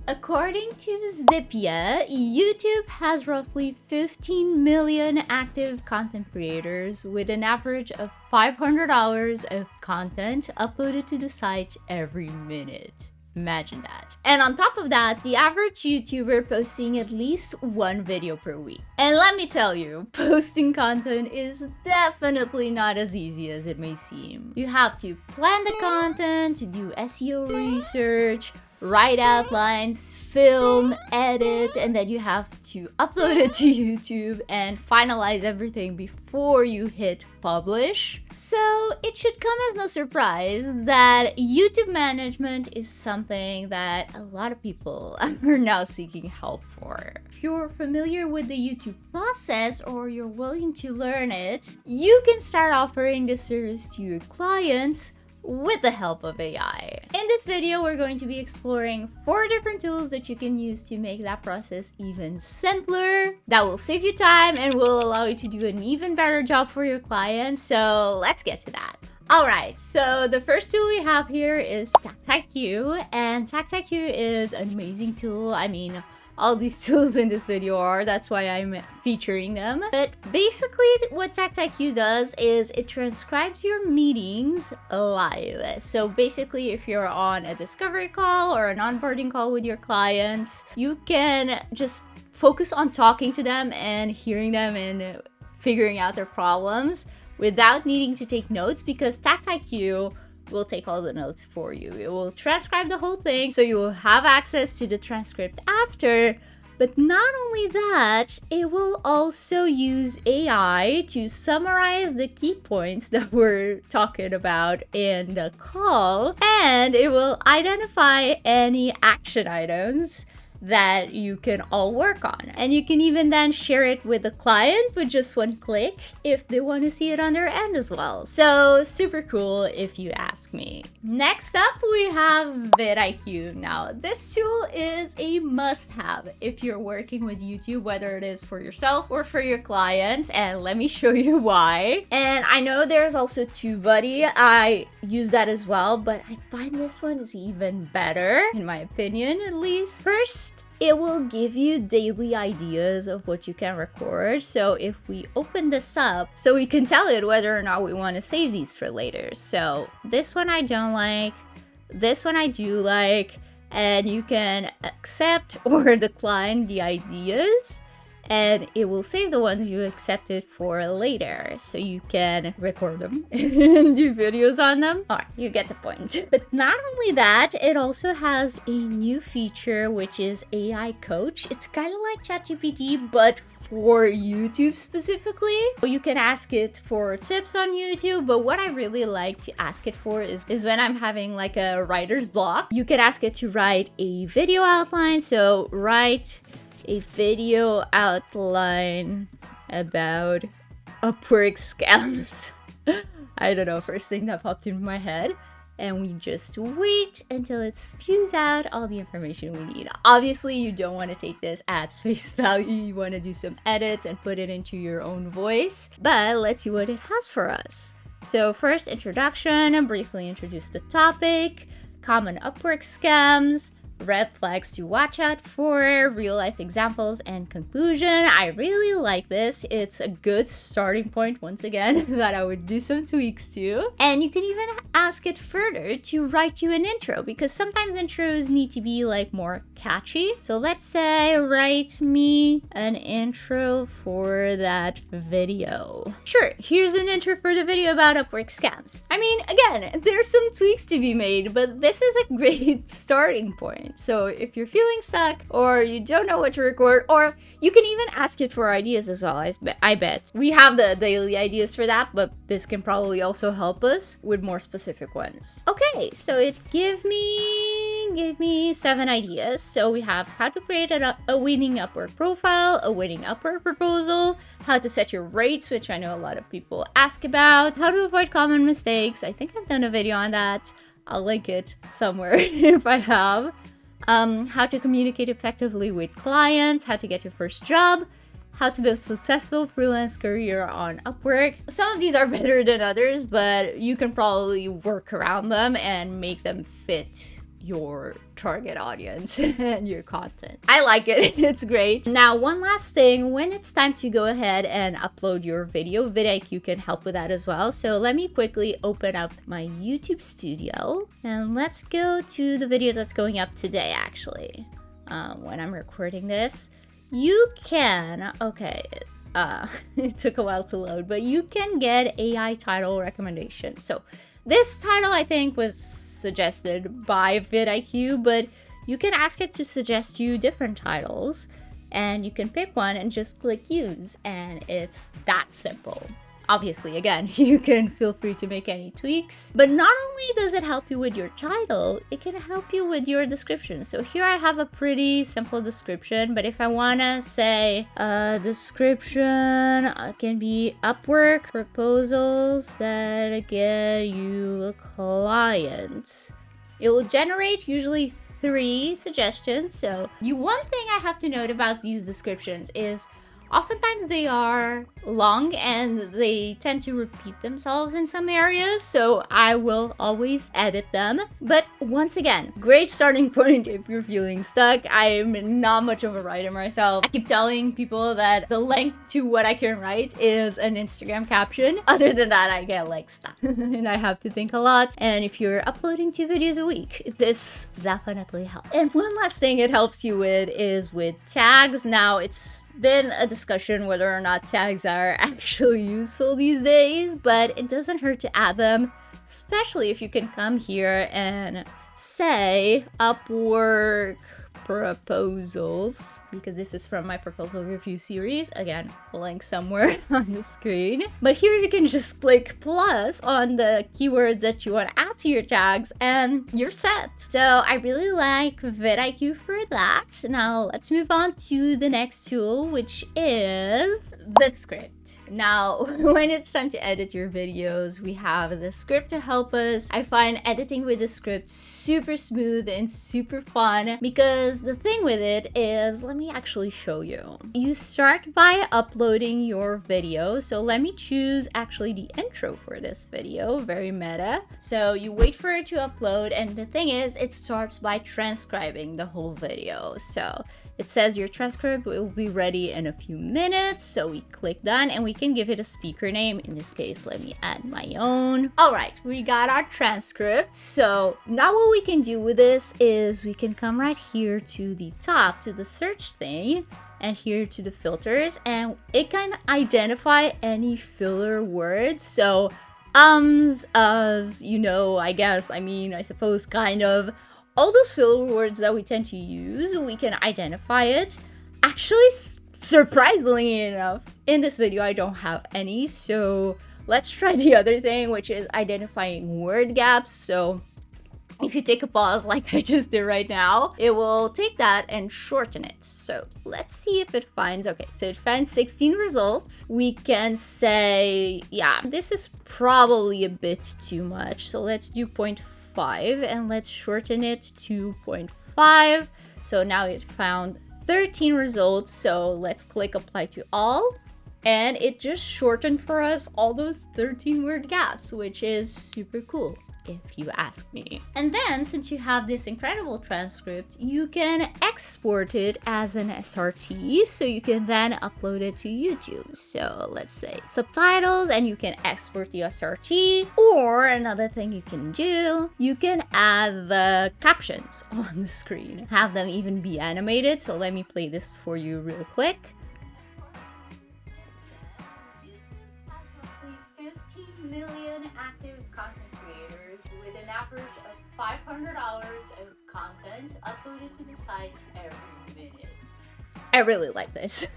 According to Zipia, YouTube has roughly 15 million active content creators with an average of 500 hours of content uploaded to the site every minute. Imagine that. And on top of that, the average YouTuber posting at least one video per week. And let me tell you, posting content is definitely not as easy as it may seem. You have to plan the content, to do SEO research, write outlines, film, edit, and then you have to upload it to YouTube and finalize everything before you hit publish. So it should come as no surprise that YouTube management is something that a lot of people are now seeking help for. If you're familiar with the YouTube process or you're willing to learn it, you can start offering this service to your clients with the help of AI. In this video, we're going to be exploring 4 different tools that you can use to make that process even simpler, that will save you time and will allow you to do an even better job for your clients. So let's get to that. Alright, so the first tool we have here is TacTacQ, and TacTacQ is an amazing tool. I mean, all these tools in this video are, that's why I'm featuring them. But basically what TacTacQ does is it transcribes your meetings live. So basically if you're on a discovery call or an onboarding call with your clients, you can just focus on talking to them and hearing them and figuring out their problems without needing to take notes, because TacTacQ will take all the notes for you. It will transcribe the whole thing, so you will have access to the transcript after. But not only that, it will also use AI to summarize the key points that we're talking about in the call, and it will identify any action items that you can all work on. And you can even then share it with the client with just one click if they want to see it on their end as well. So super cool if you ask me. Next up, we have vidIQ. Now, this tool is a must-have if you're working with YouTube, whether it is for yourself or for your clients, and let me show you why. And I know there's also TubeBuddy. I use that as well, but I find this one is even better, in my opinion at least. First, it will give you daily ideas of what you can record. So if we open this up, so we can tell it whether or not we want to save these for later. So this one I don't like, this one I do like, and you can accept or decline the ideas, and it will save the ones you accepted for later, so you can record them and do videos on them. Alright, you get the point. But not only that, it also has a new feature, which is AI Coach. It's kind of like ChatGPT, but for YouTube specifically. You can ask it for tips on YouTube, but what I really like to ask it for is when I'm having like a writer's block. You can ask it to write a video outline, so write a video outline about Upwork scams. I don't know, first thing that popped into my head. And we just wait until it spews out all the information we need. Obviously, you don't want to take this at face value. You want to do some edits and put it into your own voice. But let's see what it has for us. So first, introduction, and briefly introduce the topic, common Upwork scams, red flags to watch out for, real life examples, and conclusion. I really like this. It's a good starting point, once again, that I would do some tweaks to. And you can even ask it further to write you an intro, because sometimes intros need to be like more catchy. So let's say, write me an intro for that video. Sure, here's an intro for the video about Upwork scams. I mean, again, there's some tweaks to be made, but this is a great starting point. So if you're feeling stuck or you don't know what to record, or you can even ask it for ideas as well. I bet. We have the daily ideas for that, but this can probably also help us with more specific ones. Okay, so it gave me 7 ideas. So we have how to create a winning Upwork profile, a winning Upwork proposal, how to set your rates, which I know a lot of people ask about, how to avoid common mistakes. I think I've done a video on that. I'll link it somewhere if I have. How to communicate effectively with clients, how to get your first job, how to build a successful freelance career on Upwork. Some of these are better than others, but you can probably work around them and make them fit your target audience and your content. I like it. It's great. Now, one last thing, when it's time to go ahead and upload your video, vidIQ can help with that as well. So let me quickly open up my YouTube studio and let's go to the video that's going up today, actually. When I'm recording this, you can, it took a while to load, but you can get AI title recommendations. So this title, I think, was suggested by vidIQ, but you can ask it to suggest you different titles and you can pick one and just click use, and it's that simple. Obviously, again, you can feel free to make any tweaks, but not only does it help you with your title, it can help you with your description. So here I have a pretty simple description, but if I want to say description can be Upwork proposals that get you clients. It will generate usually 3 suggestions. So one thing I have to note about these descriptions is oftentimes they are long and they tend to repeat themselves in some areas, so I will always edit them. But once again, great starting point if you're feeling stuck. I'm not much of a writer myself. I keep telling people that the length to what I can write is an Instagram caption. Other than that, I get like stuck and I have to think a lot. And if you're uploading 2 videos a week, this definitely helps. And one last thing it helps you with is with tags. Now, it's been a discussion whether or not tags are actually useful these days, but it doesn't hurt to add them, especially if you can come here and say Upwork proposals, because this is from my proposal review series. Again, link somewhere on the screen. But here you can just click plus on the keywords that you want to add to your tags and you're set. So I really like vidIQ for that. Now let's move on to the next tool, which is the script. Now, when it's time to edit your videos, we have the script to help us. I find editing with the script super smooth and super fun because the thing with it is, let me actually show you. You start by uploading your video. So let me choose actually the intro for this video, very meta. So you wait for it to upload, and the thing is, it starts by transcribing the whole video. So it says your transcript will be ready in a few minutes. So we click done and we can give it a speaker name. In this case, let me add my own. All right, we got our transcript. So now what we can do with this is we can come right here to the top, to the search thing, and here to the filters, and it can identify any filler words. So us, you know, I guess, I mean, I suppose, kind of. All those filler words that we tend to use, we can identify it. Actually, surprisingly enough, in this video, I don't have any. So let's try the other thing, which is identifying word gaps. So if you take a pause like I just did right now, it will take that and shorten it. So let's see if it finds, okay, so it finds 16 results. We can say, yeah, this is probably a bit too much. So let's do 0.5 and let's shorten it to 0.5. So now it found 13 results. So let's click apply to all. And it just shortened for us all those 13 word gaps, which is super cool, if you ask me. And then, since you have this incredible transcript, you can export it as an SRT, so you can then upload it to YouTube. So let's say subtitles, and you can export the SRT. Or another thing you can do, you can add the captions on the screen, have them even be animated. So let me play this for you real quick. 15 million active content creators with an average of 500 hours of content uploaded to the site every minute. I really like this.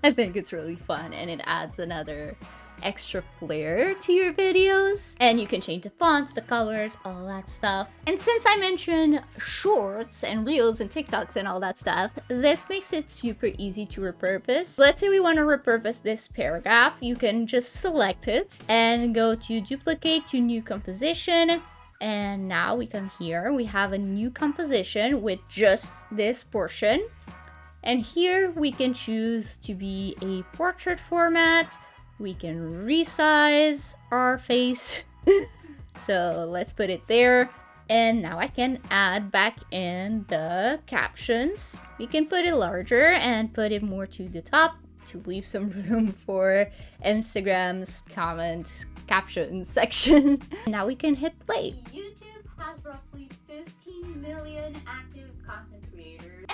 I think it's really fun and it adds another extra flair to your videos. And you can change the fonts, the colors, all that stuff. And since I mentioned shorts and reels and TikToks and all that stuff, this makes it super easy to repurpose. Let's say we want to repurpose this paragraph. You can just select it and go to duplicate to new composition. And now we come here, we have a new composition with just this portion. And here we can choose to be a portrait format. We can resize our face. So let's put it there. And now I can add back in the captions. We can put it larger and put it more to the top to leave some room for Instagram's comment caption section. Now we can hit play. YouTube has roughly 15 million active content creators.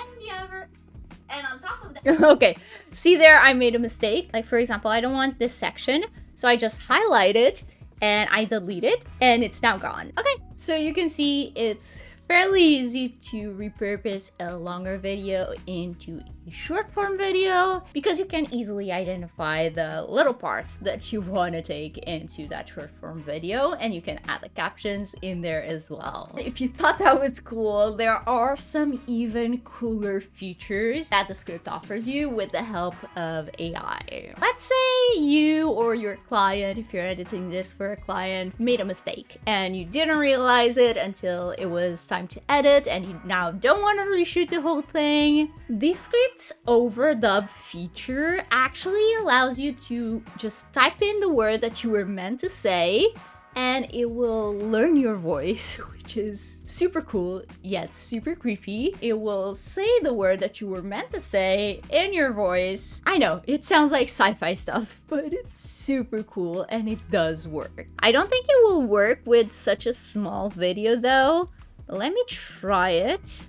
And on top of that, okay, see there, I made a mistake. Like for example, I don't want this section, so I just highlight it and I delete it and it's now gone. Okay, so you can see it's fairly easy to repurpose a longer video into a short form video because you can easily identify the little parts that you want to take into that short form video, and you can add the captions in there as well. If you thought that was cool, there are some even cooler features that the script offers you with the help of AI. Let's say you or your client, if you're editing this for a client, made a mistake and you didn't realize it until it was time to edit and you now don't want to reshoot the whole thing. The script's overdub feature actually allows you to just type in the word that you were meant to say and it will learn your voice, which is super cool yet super creepy. It will say the word that you were meant to say in your voice. I know, it sounds like sci-fi stuff, but it's super cool and it does work. I don't think it will work with such a small video though. Let me try it.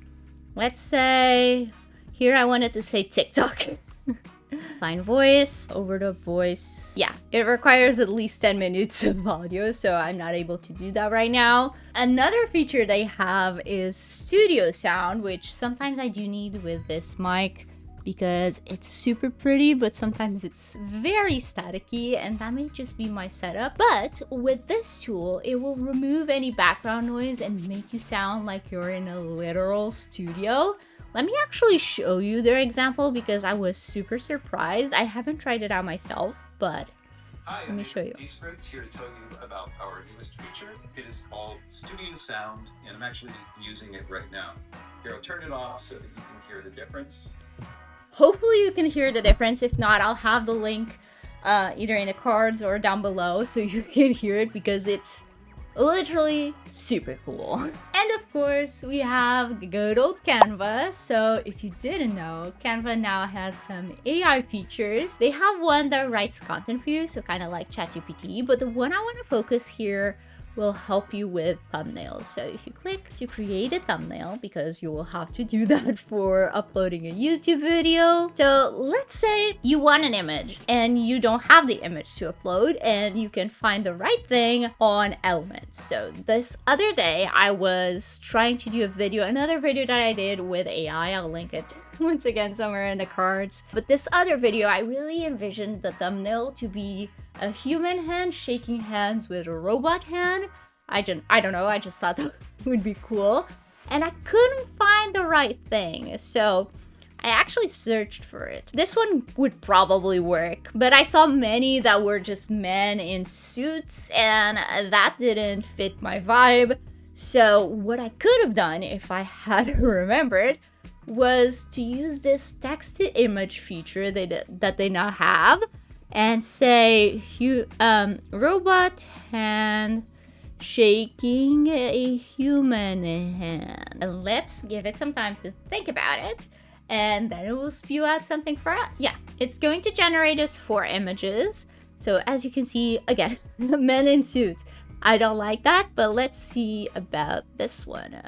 Let's say, here I wanted to say TikTok. Fine voice, overdub voice. Yeah, it requires at least 10 minutes of audio, so I'm not able to do that right now. Another feature they have is studio sound, which sometimes I do need with this mic because it's super pretty, but sometimes it's very staticky and that may just be my setup. But with this tool, it will remove any background noise and make you sound like you're in a literal studio. Let me actually show you their example because I was super surprised. I haven't tried it out myself, but let me show you. Descript here to tell you about our newest feature. It is called Studio Sound, and I'm actually using it right now. Here, I'll turn it off so that you can hear the difference. Hopefully you can hear the difference. If not, I'll have the link either in the cards or down below so you can hear it because it's literally super cool. And of course, we have good old Canva. So if you didn't know, Canva now has some AI features. They have one that writes content for you, so kind of like ChatGPT, but the one I want to focus here will help you with thumbnails. So if you click to create a thumbnail, because you will have to do that for uploading a YouTube video. So let's say you want an image and you don't have the image to upload and you can find the right thing on Elements. So this other day I was trying to do a video, another video that I did with AI. I'll link it once again somewhere in the cards. But this other video, I really envisioned the thumbnail to be a human hand shaking hands with a robot hand. I don't know, I just thought that would be cool. And I couldn't find the right thing, so I actually searched for it. This one would probably work, but I saw many that were just men in suits and that didn't fit my vibe. So what I could have done if I had remembered was to use this text-to-image feature that they now have and say robot hand shaking a human hand. And let's give it some time to think about it and then it will spew out something for us. Yeah, it's going to generate us 4 images. So as you can see, again, men in suits. I don't like that, but let's see about this one.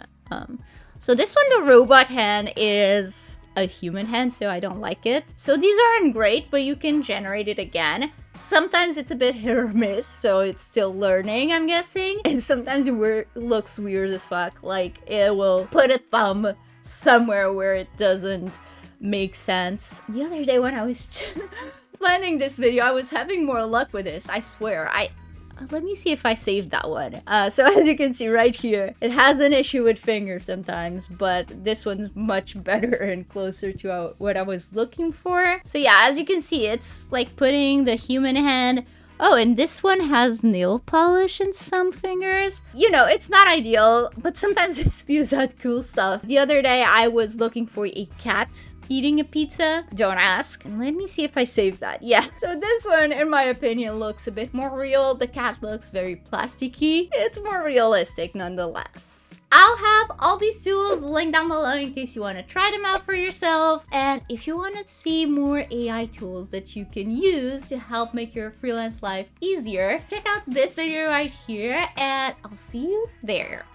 So this one, the robot hand is a human hand, so I don't like it. So these aren't great, but you can generate it again. Sometimes it's a bit hit or miss, so it's still learning, I'm guessing. And sometimes it looks weird as fuck. Like it will put a thumb somewhere where it doesn't make sense. The other day when I was planning this video, I was having more luck with this, I swear. Let me see if I saved that one. So as you can see right here, it has an issue with fingers sometimes, but this one's much better and closer to what I was looking for. So yeah, as you can see, it's like putting the human hand. Oh, and this one has nail polish in some fingers. You know, it's not ideal, but sometimes it spews out cool stuff. The other day, I was looking for a cat eating a pizza? Don't ask. And let me see if I saved that. Yeah. So this one, in my opinion, looks a bit more real. The cat looks very plasticky. It's more realistic nonetheless. I'll have all these tools linked down below in case you want to try them out for yourself. And if you want to see more AI tools that you can use to help make your freelance life easier, check out this video right here and I'll see you there.